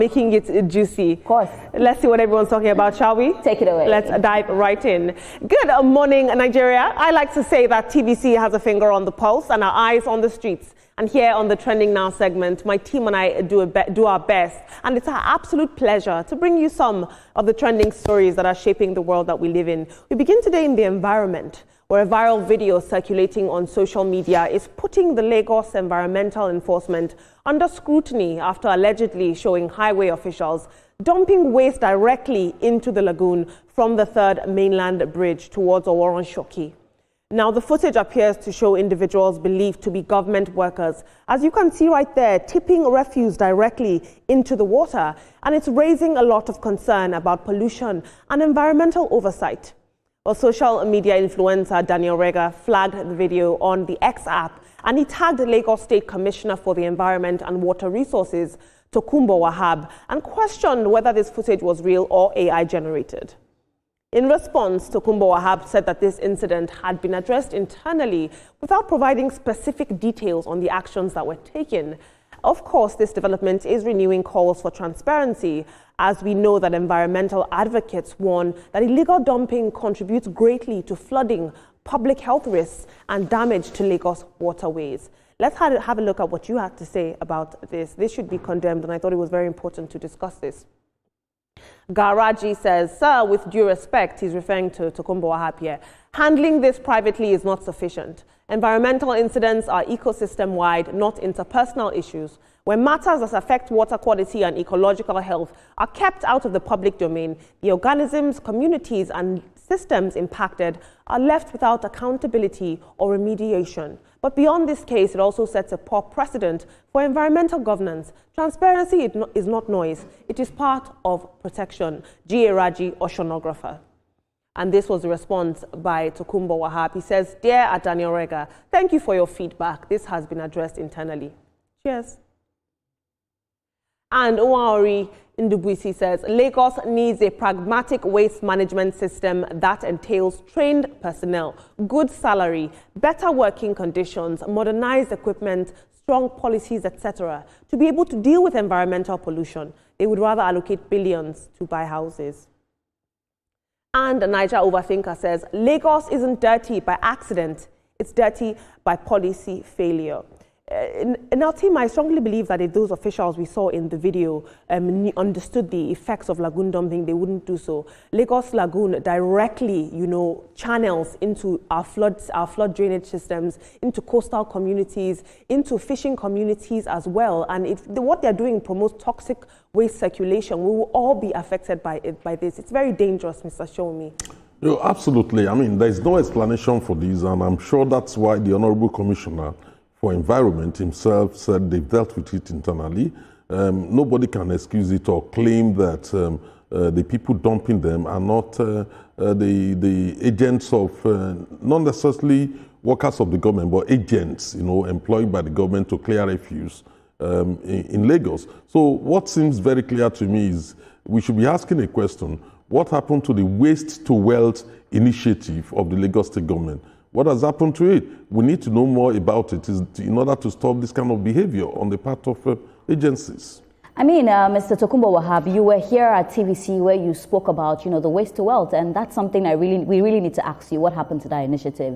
making it juicy. Of course. Let's see what everyone's talking about, shall we? Take it away. Let's dive right in. Good morning, Nigeria. I like to say that TVC has a finger on the pulse and our eyes on the streets. And here on the Trending Now segment, my team and I do our best. And it's our absolute pleasure to bring you some of the trending stories that are shaping the world that we live in. We begin today in the environment, where a viral video circulating on social media is putting the Lagos Environmental Enforcement under scrutiny after allegedly showing highway officials dumping waste directly into the lagoon from the third mainland bridge towards Oworonshoki. Now, the footage appears to show individuals believed to be government workers, as you can see right there, tipping refuse directly into the water, and it's raising a lot of concern about pollution and environmental oversight. Well, social media influencer Daniel Rega flagged the video on the X app, and he tagged the Lagos State Commissioner for the Environment and Water Resources, Tokunbo Wahab, and questioned whether this footage was real or AI generated. In response, Tokunbo Wahab said that this incident had been addressed internally without providing specific details on the actions that were taken. Of course, this development is renewing calls for transparency, as we know that environmental advocates warn that illegal dumping contributes greatly to flooding, public health risks, and damage to Lagos waterways. Let's have a look at what you had to say about this. This should be condemned, and I thought it was very important to discuss this. Garaji says, sir, with due respect, he's referring to Tokunbo Wahab here, handling this privately is not sufficient. Environmental incidents are ecosystem-wide, not interpersonal issues. When matters that affect water quality and ecological health are kept out of the public domain, the organisms, communities, and systems impacted are left without accountability or remediation. But beyond this case, it also sets a poor precedent for environmental governance. Transparency is not noise. It is part of protection. G.A. Raji, oceanographer. And this was the response by Tokunbo Wahab. He says, Dear Daniel Rega, thank you for your feedback. This has been addressed internally. Cheers. And Owaori Ndubuisi says, Lagos needs a pragmatic waste management system that entails trained personnel, good salary, better working conditions, modernized equipment, strong policies, etc. to be able to deal with environmental pollution. They would rather allocate billions to buy houses. And the Niger Overthinker says, Lagos isn't dirty by accident, it's dirty by policy failure. In our team, I strongly believe that if those officials we saw in the video understood the effects of lagoon dumping, they wouldn't do so. Lagos Lagoon directly, channels into our flood drainage systems, into coastal communities, into fishing communities as well. And what they're doing promotes toxic waste circulation. We will all be affected by this. It's very dangerous, Mr. Shomi. Absolutely. I mean, there's no explanation for this, and I'm sure that's why the Honorable Commissioner for Environment himself said they've dealt with it internally. Nobody can excuse it or claim that the people dumping them are not the agents of, not necessarily workers of the government, but agents, employed by the government to clear refuse in Lagos. So what seems very clear to me is we should be asking a question: what happened to the Waste to Wealth initiative of the Lagos State government? What has happened to it? We need to know more about it in order to stop this kind of behavior on the part of agencies. I mean, Mr. Tokunbo Wahab, you were here at TVC where you spoke about, the waste to wealth, and that's something we really need to ask you. What happened to that initiative,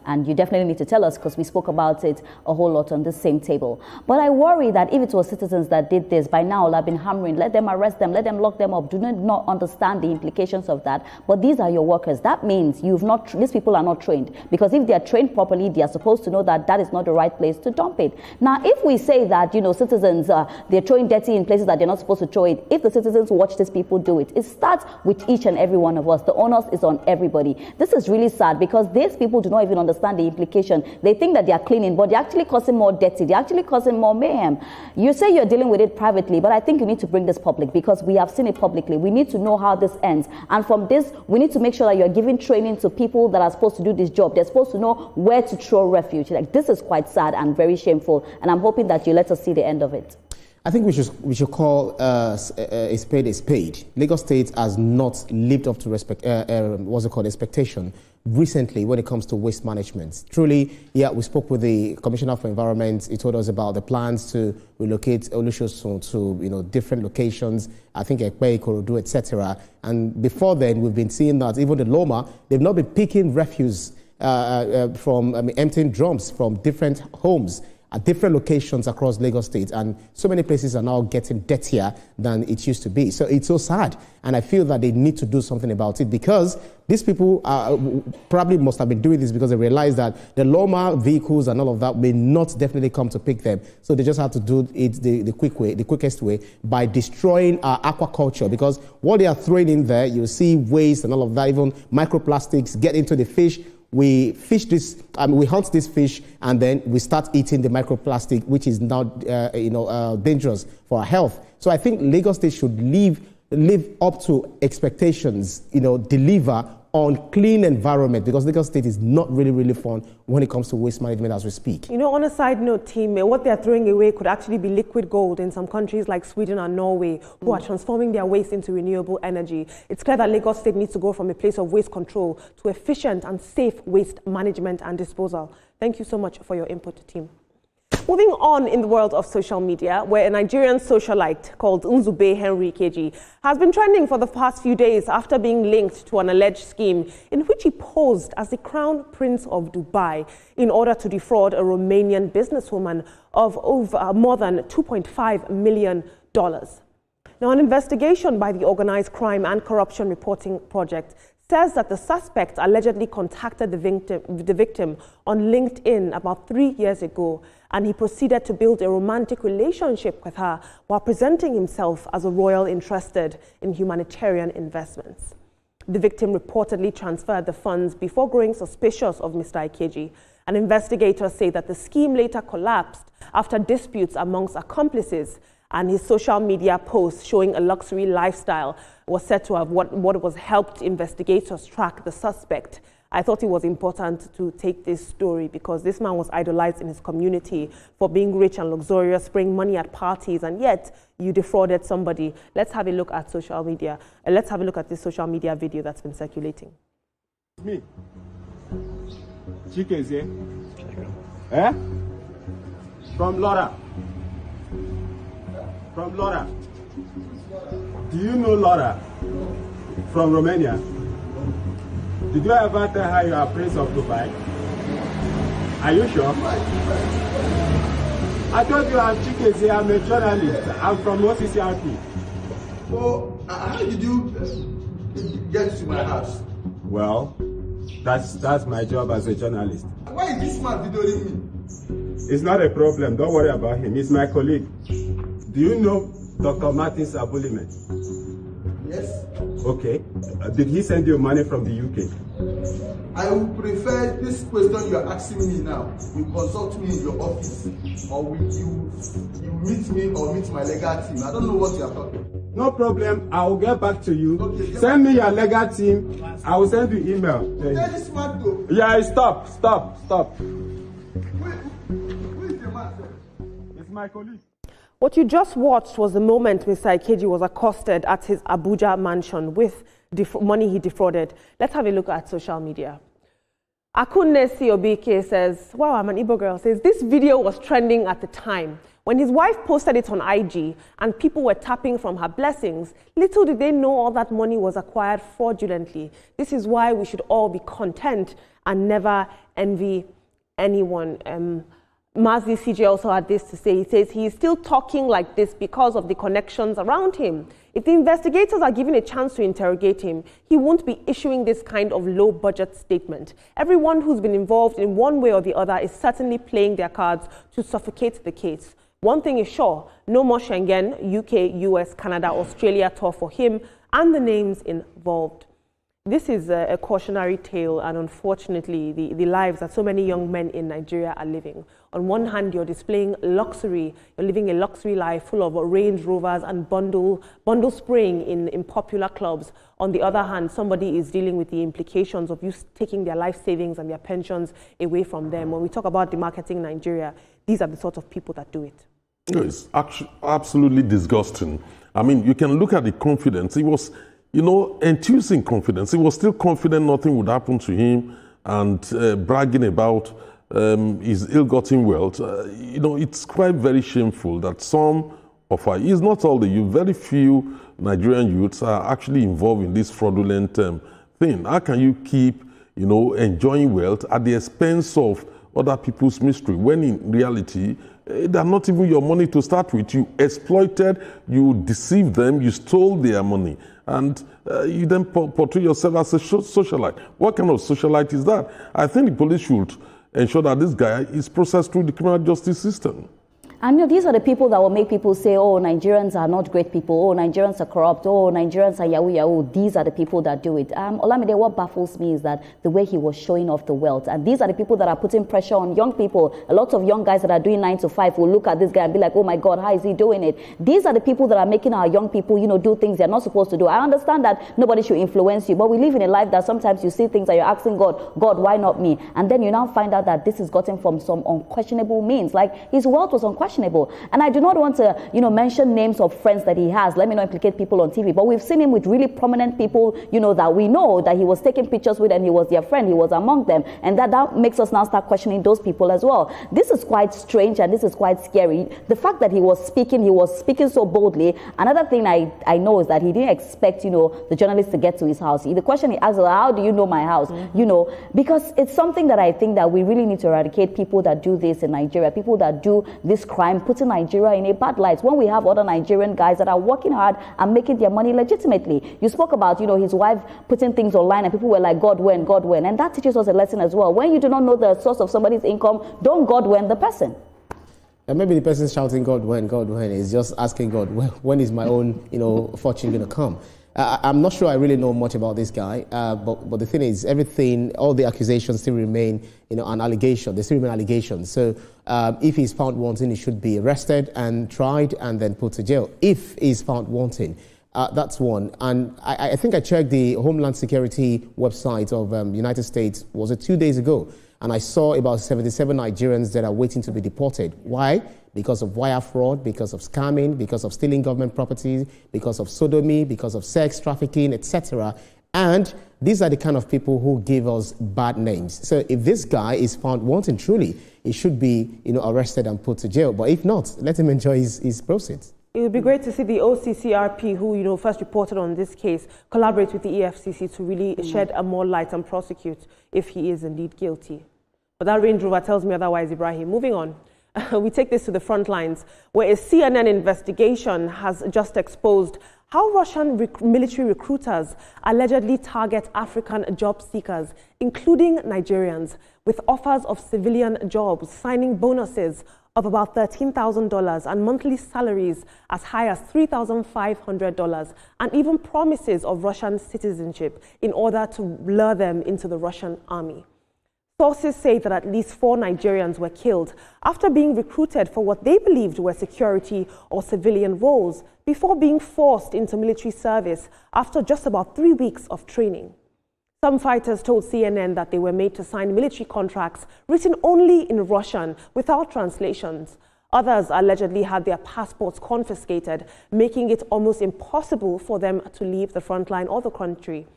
and you definitely need to tell us because we spoke about it a whole lot on this same table. But I worry that if it was citizens that did this, by now I've been hammering, let them arrest them, let them lock them up. Do not understand the implications of that. But these are your workers. That means these people are not trained, because if they are trained properly, they are supposed to know that that is not the right place to dump it. Now, if we say that, citizens, they're throwing dirty in places that they're not supposed to throw it, if the citizens watch these people do it, it starts with each and every one of us. The onus is on everybody. This is really sad because these people do not even understand the implication. They think that they are cleaning, but they're actually causing more dirty. They're actually causing more mayhem. You say you're dealing with it privately, but I think you need to bring this public because we have seen it publicly. We need to know how this ends. And from this, we need to make sure that you're giving training to people that are supposed to do this job. They're supposed to know where to throw refuge. Like, this is quite sad and very shameful. And I'm hoping that you let us see the end of it. I think we should call a spade a spade. Lagos State has not lived up to expectation recently when it comes to waste management. Truly, yeah, we spoke with the Commissioner for Environment. He told us about the plans to relocate Olusosun to different locations. I think Ekpe, Ikorodu, etc. And before then, we've been seeing that even the Loma, they've not been picking refuse from emptying drums from different homes at different locations across Lagos State, and so many places are now getting dirtier than it used to be. So it's so sad, and I feel that they need to do something about it, because these people probably must have been doing this because they realize that the Loma vehicles and all of that may not definitely come to pick them. So they just have to do it the quickest way, by destroying our aquaculture, because what they are throwing in there, you see waste and all of that, even microplastics get into the fish. We fish this, we hunt this fish, and then we start eating the microplastic, which is now, dangerous for our health. So I think Lagos State should live up to expectations, deliver on clean environment, because Lagos State is not really fun when it comes to waste management as we speak. On a side note, team, what they're throwing away could actually be liquid gold in some countries like Sweden and Norway, who are transforming their waste into renewable energy. It's clear that Lagos State needs to go from a place of waste control to efficient and safe waste management and disposal. Thank you so much for your input, team. Moving on in the world of social media, where a Nigerian socialite called Nzube Henry Keji has been trending for the past few days after being linked to an alleged scheme in which he posed as the Crown Prince of Dubai in order to defraud a Romanian businesswoman of more than $2.5 million. Now, an investigation by the Organized Crime and Corruption Reporting Project says that the suspect allegedly contacted the victim on LinkedIn about 3 years ago, and he proceeded to build a romantic relationship with her while presenting himself as a royal interested in humanitarian investments. The victim reportedly transferred the funds before growing suspicious of Mr. Ikeji, and investigators say that the scheme later collapsed after disputes amongst accomplices, and his social media posts showing a luxury lifestyle was said to have what was helped investigators track the suspect. I thought it was important to take this story because this man was idolized in his community for being rich and luxurious, spraying money at parties, and yet you defrauded somebody. Let's have a look at social media. Let's have a look at this social media video that's been circulating. Me. Chike is here. Eh? From Laura. From Laura. Do you know Laura? From Romania? Did you ever tell her you are Prince of Dubai? Are you sure? I told you I'm Chikeze, I'm a journalist. I'm from OCCRP. So, how did you get to my house? Well, that's my job as a journalist. Why is this man videoing me? It's not a problem. Don't worry about him. He's my colleague. Do you know Dr. Martin Sabulimet? Yes. Okay. Did he send you money from the UK? I would prefer this question you are asking me now. You consult me in your office, or will you meet me or meet my legal team? I don't know what you are talking. No problem. I will get back to you. Okay, send me your legal team. I will send you email. Tell this man to. Yeah, stop. Who is the man? It's my colleague. What you just watched was the moment Mr. Ikeji was accosted at his Abuja mansion with money he defrauded. Let's have a look at social media. Akunne Siobike says, wow, I'm an Igbo girl, says this video was trending at the time. When his wife posted it on IG and people were tapping from her blessings, little did they know all that money was acquired fraudulently. This is why we should all be content and never envy anyone. Mazi CJ also had this to say. He says he is still talking like this because of the connections around him. If the investigators are given a chance to interrogate him, he won't be issuing this kind of low-budget statement. Everyone who's been involved in one way or the other is certainly playing their cards to suffocate the case. One thing is sure, no more Schengen, UK, US, Canada, Australia tour for him and the names involved. This is a cautionary tale, and unfortunately, the lives that so many young men in Nigeria are living. On one hand, you're displaying luxury, you're living a luxury life full of Range Rovers and bundle spraying in popular clubs. On the other hand, somebody is dealing with the implications of you taking their life savings and their pensions away from them. When we talk about demarketing Nigeria, these are the sort of people that do it. No, it's absolutely disgusting. I mean, you can look at the confidence. He was, enthusing confidence. He was still confident nothing would happen to him and bragging about his ill-gotten wealth. It's quite very shameful that some of our, it's not all the youth, very few Nigerian youths are actually involved in this fraudulent thing. How can you keep, enjoying wealth at the expense of other people's misery when in reality, they're not even your money to start with. You exploited, you deceived them, you stole their money, and you then portray yourself as a socialite. What kind of socialite is that? I think the police should ensure that this guy is processed through the criminal justice system. And these are the people that will make people say, oh, Nigerians are not great people, oh, Nigerians are corrupt, oh, Nigerians are yahoo. These are the people that do it. Olamide, what baffles me is that the way he was showing off the wealth. And these are the people that are putting pressure on young people. A lot of young guys that are doing 9 to 5 will look at this guy and be like, oh my God, how is he doing it? These are the people that are making our young people, do things they're not supposed to do. I understand that nobody should influence you, but we live in a life that sometimes you see things that you're asking God, why not me? And then you now find out that this is gotten from some unquestionable means. Like his wealth was unquestionable. And I do not want to, mention names of friends that he has. Let me not implicate people on TV. But we've seen him with really prominent people, that we know that he was taking pictures with and he was their friend. He was among them. And that makes us now start questioning those people as well. This is quite strange and this is quite scary. The fact that he was speaking so boldly. Another thing I know is that he didn't expect, the journalists to get to his house. The question he asked was, how do you know my house? Mm-hmm. Because it's something that I think that we really need to eradicate people that do this in Nigeria, people that do this crime, putting Nigeria in a bad light when we have other Nigerian guys that are working hard and making their money legitimately. You spoke about, his wife putting things online and people were like, God when. And that teaches us a lesson as well. When you do not know the source of somebody's income, don't God when the person. And maybe the person shouting God when is just asking God, when is my own, fortune going to come? I'm not sure I really know much about this guy, but the thing is, all the accusations still remain, an allegation. They still remain allegations. So if he's found wanting, he should be arrested and tried and then put to jail. If he's found wanting, that's one. And I think I checked the Homeland Security website of United States, was it 2 days ago? And I saw about 77 Nigerians that are waiting to be deported. Why? Because of wire fraud, because of scamming, because of stealing government properties, because of sodomy, because of sex trafficking, etc. And these are the kind of people who give us bad names. So if this guy is found wanting truly, he should be, arrested and put to jail. But if not, let him enjoy his proceeds. It would be great to see the OCCRP, who first reported on this case, collaborate with the EFCC to really shed a more light and prosecute if he is indeed guilty. But that Range Rover tells me otherwise, Ibrahim. Moving on. We take this to the front lines, where a CNN investigation has just exposed how Russian military recruiters allegedly target African job seekers, including Nigerians, with offers of civilian jobs, signing bonuses of about $13,000 and monthly salaries as high as $3,500, and even promises of Russian citizenship in order to lure them into the Russian army. Sources say that at least 4 Nigerians were killed after being recruited for what they believed were security or civilian roles before being forced into military service after just about 3 weeks of training. Some fighters told CNN that they were made to sign military contracts written only in Russian without translations. Others allegedly had their passports confiscated, making it almost impossible for them to leave the front line or the country.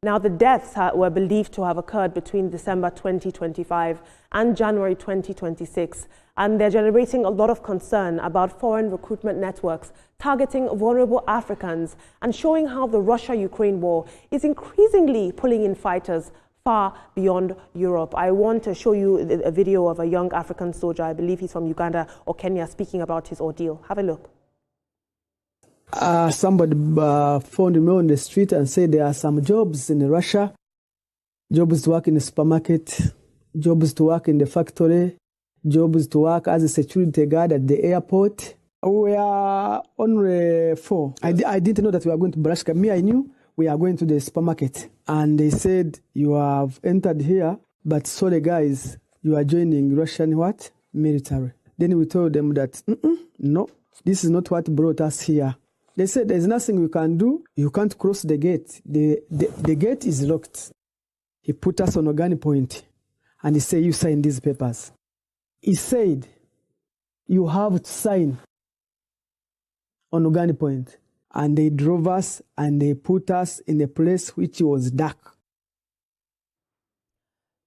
Now, the deaths were believed to have occurred between December 2025 and January 2026, and they're generating a lot of concern about foreign recruitment networks targeting vulnerable Africans and showing how the Russia-Ukraine war is increasingly pulling in fighters far beyond Europe. I want to show you a video of a young African soldier, I believe he's from Uganda or Kenya, speaking about his ordeal. Have a look. Somebody phoned me on the street and said there are some jobs in Russia, jobs to work in the supermarket, jobs to work in the factory, jobs to work as a security guard at the airport. We are only 4. I didn't know that we were going to Brashka. Me, I knew we are going to the supermarket. And they said, you have entered here, but sorry guys, you are joining Russian what? Military. Then we told them that, no, this is not what brought us here. They said there's nothing we can do. You can't cross the gate. The gate is locked. He put us on a gun point and he said, you sign these papers. He said, you have to sign on Ugani Point. And they drove us and they put us in a place which was dark.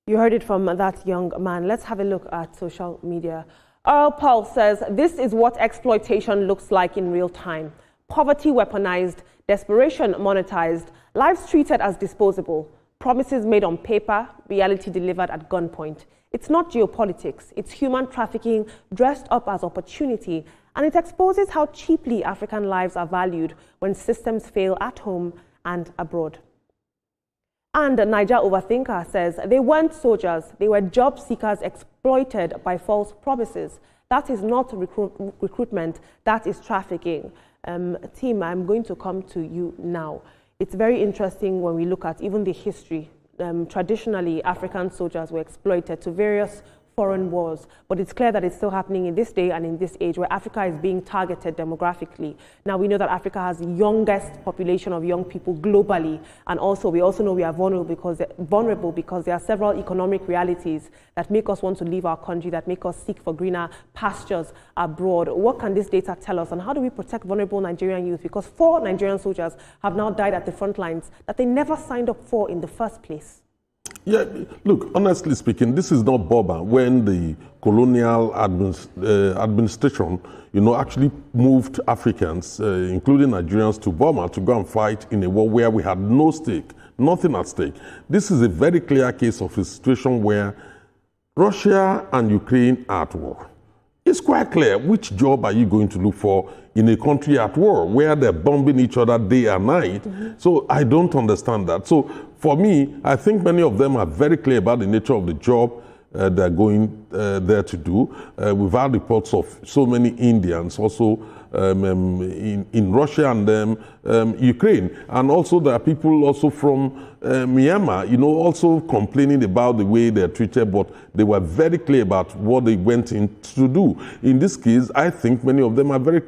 You heard it from that young man. Let's have a look at social media. Earl Paul says, this is what exploitation looks like in real time. Poverty weaponized, desperation monetized, lives treated as disposable, promises made on paper, reality delivered at gunpoint. It's not geopolitics, it's human trafficking dressed up as opportunity, and it exposes how cheaply African lives are valued when systems fail at home and abroad. And Niger Overthinker says, they weren't soldiers, they were job seekers exploited by false promises. That is not recruitment, that is trafficking. Team, I'm going to come to you now. It's very interesting when we look at even the history. Traditionally, African soldiers were exploited to various foreign wars, but it's clear that it's still happening in this day and in this age where Africa is being targeted demographically. Now we know that Africa has the youngest population of young people globally, and also we know we are vulnerable because there are several economic realities that make us want to leave our country, that make us seek for greener pastures abroad. What can this data tell us, and how do we protect vulnerable Nigerian youth? Because 4 Nigerian soldiers have now died at the front lines that they never signed up for in the first place. Yeah, look, honestly speaking, this is not Boba when the colonial administration, actually moved Africans, including Nigerians, to Burma to go and fight in a war where we had no stake, nothing at stake. This is a very clear case of a situation where Russia and Ukraine are at war. It's quite clear which job are you going to look for in a country at war where they're bombing each other day and night. So I don't understand that. So for me, I think many of them are very clear about the nature of the job they're going there to do. We've had reports of so many Indians also in Russia and Ukraine. And also there are people also from Myanmar, also complaining about the way they're treated, but they were very clear about what they went in to do. In this case, I think many of them are very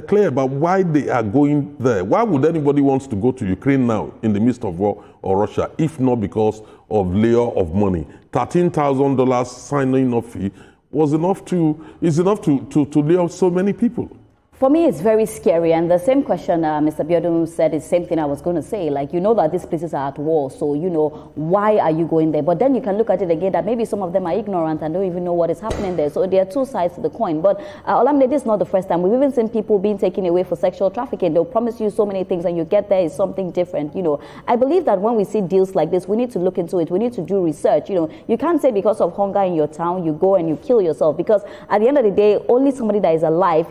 clear about why they are going there. Why would anybody want to go to Ukraine now in the midst of war or Russia, if not because of layer of money? $13,000 signing up fee is enough to lay off so many people. For me, it's very scary. And the same question Mr. Biodun said is the same thing I was going to say. Like, that these places are at war, so, why are you going there? But then you can look at it again that maybe some of them are ignorant and don't even know what is happening there. So there are two sides to the coin. But Olamide, this is not the first time. We've even seen people being taken away for sexual trafficking. They'll promise you so many things and you get there, it's something different. I believe that when we see deals like this, we need to look into it. We need to do research. You can't say because of hunger in your town, you go and you kill yourself. Because at the end of the day, only somebody that is alive,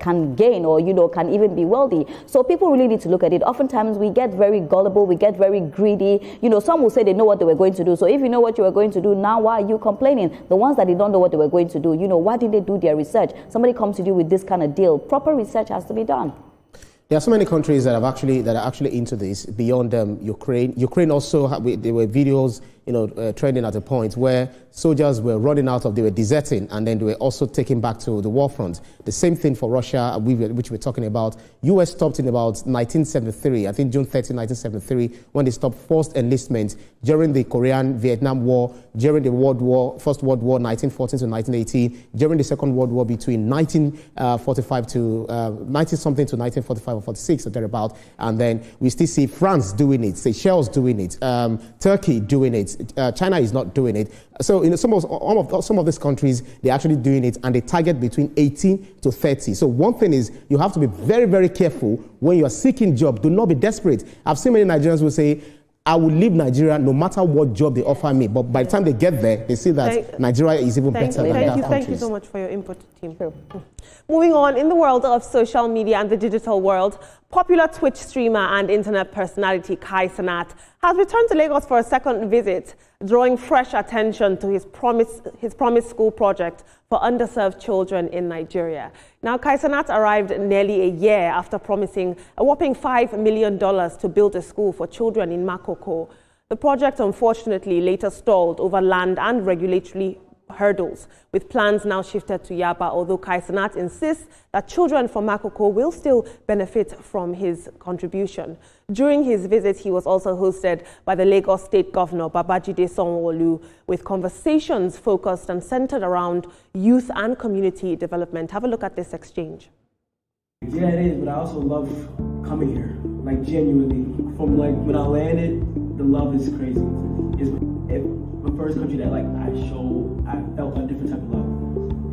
can gain or can even be wealthy. So people really need to look at it. Oftentimes we get very gullible, we get very greedy. Some will say they know what they were going to do. So if you know what you were going to do, now why are you complaining? The ones that they don't know what they were going to do, why didn't they do their research? Somebody comes to you with this kind of deal. Proper research has to be done. There are so many countries that are actually into this beyond Ukraine. Ukraine also there were videos trending at a point where soldiers were running out they were deserting, and then they were also taken back to the war front. The same thing for Russia, which we're talking about. U.S. stopped in about 1973, I think June 30, 1973, when they stopped forced enlistment during the Korean-Vietnam War, during the First World War, 1914 to 1918, during the Second World War between 1945 to 19-something to 1945 or 46 or thereabout. And then we still see France doing it, Seychelles doing it, Turkey doing it. China is not doing it. So some of these countries, they're actually doing it, and they target between 18 to 30. So one thing is, you have to be very, very careful when you are seeking job. Do not be desperate. I've seen many Nigerians who say, I will leave Nigeria no matter what job they offer me. But by the time they get there, they see that Nigeria is even better than that countries. Thank you so much for your input, team. Sure. Moving on, in the world of social media and the digital world, popular Twitch streamer and internet personality Cenat has returned to Lagos for a second visit, drawing fresh attention to his Promise School project for underserved children in Nigeria. Now, Cenat arrived nearly a year after promising a whopping $5 million to build a school for children in Makoko. The project, unfortunately, later stalled over land and regulatory hurdles, with plans now shifted to Yaba, although Cenat insists that children from Makoko will still benefit from his contribution. During his visit, he was also hosted by the Lagos State Governor, Babajide Sanwo-Olu, with conversations focused and centered around youth and community development. Have a look at this exchange. Yeah, it is, but I also love coming here, like genuinely. From like when I landed, the love is crazy. It's the first country that like I felt a different type of love.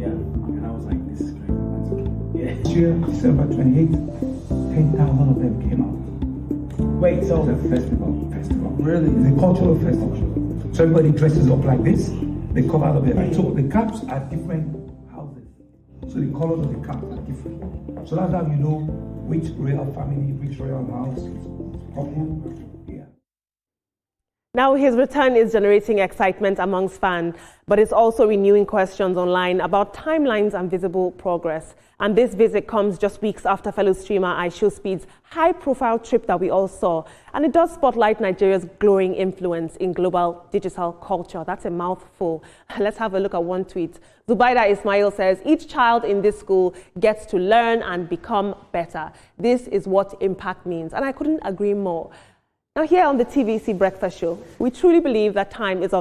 Yeah, and I was like, this is crazy. That's okay. Yeah. This year, December 28th, 10,000 of them came out. Wait, so it's a festival. Really? It's a cultural festival. So everybody dresses up like this. They come out of there. Like, so the caps are different houses. So the colors of the caps are different. So that's how you know which royal family, which royal house is coming. Yeah. Now, his return is generating excitement amongst fans, but it's also renewing questions online about timelines and visible progress. And this visit comes just weeks after fellow streamer Aisha Speed's high-profile trip that we all saw. And it does spotlight Nigeria's growing influence in global digital culture. That's a mouthful. Let's have a look at one tweet. Zubaida Ismail says, each child in this school gets to learn and become better. This is what impact means. And I couldn't agree more. Now, here on the TVC Breakfast Show, we truly believe that time is of